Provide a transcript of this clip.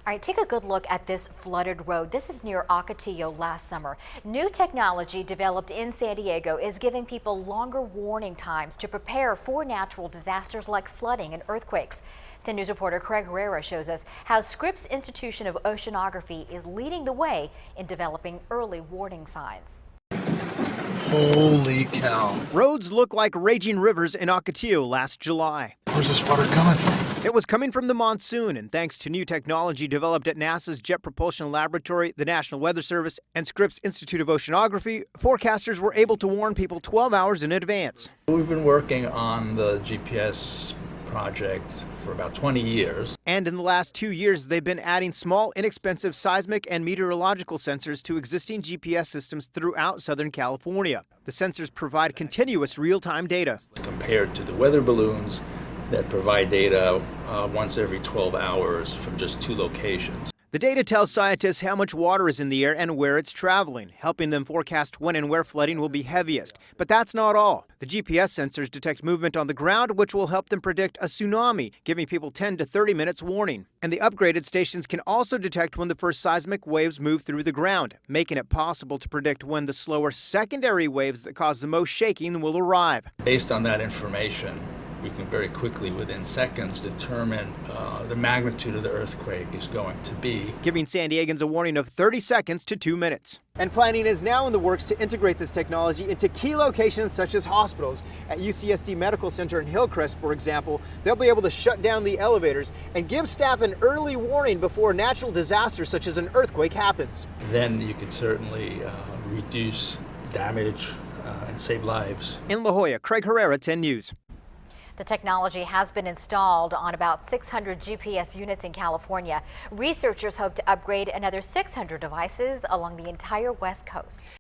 All right, take a good look at this flooded road. This is near Ocotillo last summer. New technology developed in San Diego is giving people longer warning times to prepare for natural disasters like flooding and earthquakes. 10 News reporter Craig Herrera shows us how Scripps Institution of Oceanography is leading the way in developing early warning signs. Holy cow. Roads look like raging rivers in Ocotillo last July. Where's this water coming from? It was coming from the monsoon, and thanks to new technology developed at NASA's Jet Propulsion Laboratory, the National Weather Service, and Scripps Institute of Oceanography, forecasters were able to warn people 12 hours in advance. We've been working on the GPS project for about 20 years. And in the last 2 years, they've been adding small, inexpensive seismic and meteorological sensors to existing GPS systems throughout Southern California. The sensors provide continuous real-time data. Compared to the weather balloons that provide data once every 12 hours from just 2 locations. The data tells scientists how much water is in the air and where it's traveling, helping them forecast when and where flooding will be heaviest. But that's not all. The GPS sensors detect movement on the ground, which will help them predict a tsunami, giving people 10 to 30 minutes warning. And the upgraded stations can also detect when the first seismic waves move through the ground, making it possible to predict when the slower secondary waves that cause the most shaking will arrive. Based on that information, we can very quickly, within seconds, determine the magnitude of the earthquake is going to be, giving San Diegans a warning of 30 seconds to 2 minutes. And planning is now in the works to integrate this technology into key locations such as hospitals. At UCSD Medical Center in Hillcrest, for example, they'll be able to shut down the elevators and give staff an early warning before a natural disaster such as an earthquake happens. Then you can certainly reduce damage and save lives. In La Jolla, Craig Herrera, 10 News. The technology has been installed on about 600 GPS units in California. Researchers hope to upgrade another 600 devices along the entire West Coast.